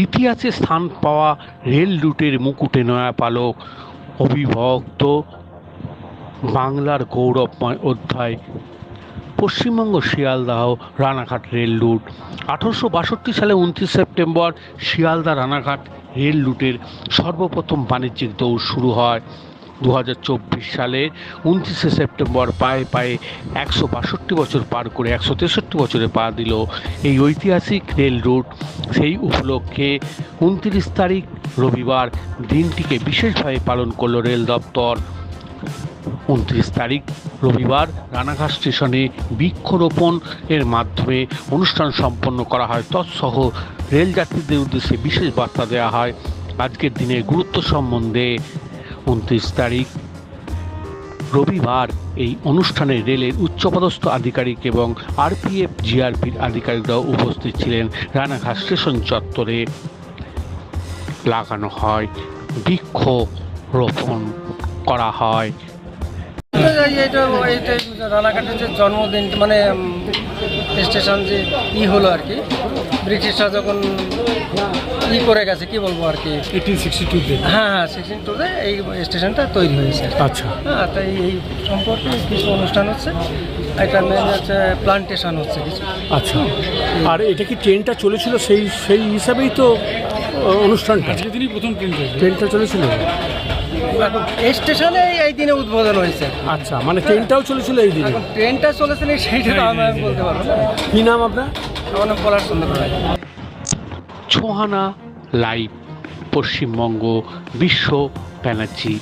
ইতিহাসে স্থান পাওয়া রেল রুটের মুকুটে নয়াপালক, অবিভক্ত বাংলার গৌরবময় অধ্যায়। পশ্চিমবঙ্গ শিয়ালদাহ রানাঘাট রেল রুট 1862 সালে 29 সেপ্টেম্বর শিয়ালদা রানাঘাট রেল রুটের সর্বপ্রথম বাণিজ্যিক দৌড় শুরু হয়। 2024 সালে 29 সেপ্টেম্বর পায়ে পায়ে 162 বছর পার করে 163 বছরে পা দিল এই ঐতিহাসিক রেল রুট। সেই উপলক্ষে 29 তারিখ রবিবার দিনটিকে বিশেষভাবে পালন করল রেল দপ্তর। 29 তারিখ রবিবার রানাঘাট স্টেশনে বৃক্ষরোপণ এর মাধ্যমে অনুষ্ঠান সম্পন্ন করা হয়। তৎসহ রেলযাত্রীদের উদ্দেশ্যে বিশেষ বার্তা দেওয়া হয় আজকের দিনের গুরুত্ব সম্বন্ধে। 29 তারিখ রবিবার এই অনুষ্ঠানে রেলের উচ্চপদস্থ আধিকারিক এবং আরপিএফ জিআরপির আধিকারিকরাও উপস্থিত ছিলেন। রানাঘাট স্টেশন চত্বরে লাগানো হয়, বৃক্ষরোপণ করা হয়। রানাঘাটের যে জন্মদিন মানে স্টেশন যে হলো আর কি, ব্রিটিশরা যখন করে গেছে কি বলবো আর কি 1862-তে। হ্যাঁ 1862-তে এই স্টেশনটা তৈরি হয়েছে। আচ্ছা, হ্যাঁ, তাই এই সম্পর্কে কিছু অনুষ্ঠান হচ্ছে। একটা মেন হচ্ছে প্লান্টেশন হচ্ছে কিছু। আচ্ছা, আর এটা কি ট্রেনটা চলেছিল সেই হিসাবেই তো অনুষ্ঠানটা? আজকের প্রথম ট্রেনটা চলেছিল এখন এই স্টেশনে এই দিনে উদ্বোধন হয়েছে। আচ্ছা, মানে ট্রেনটাও চলেছিল এই দিনে? এখন ট্রেনটা চলেছে না সেইটা তো আমি বলতে পারবো না। কি নাম আপনার? আমার নাম পলাশ চন্দ্র রায়। ছোহানা লাইভ, পশ্চিমবঙ্গ, বিশ্ব ব্যানার্জি।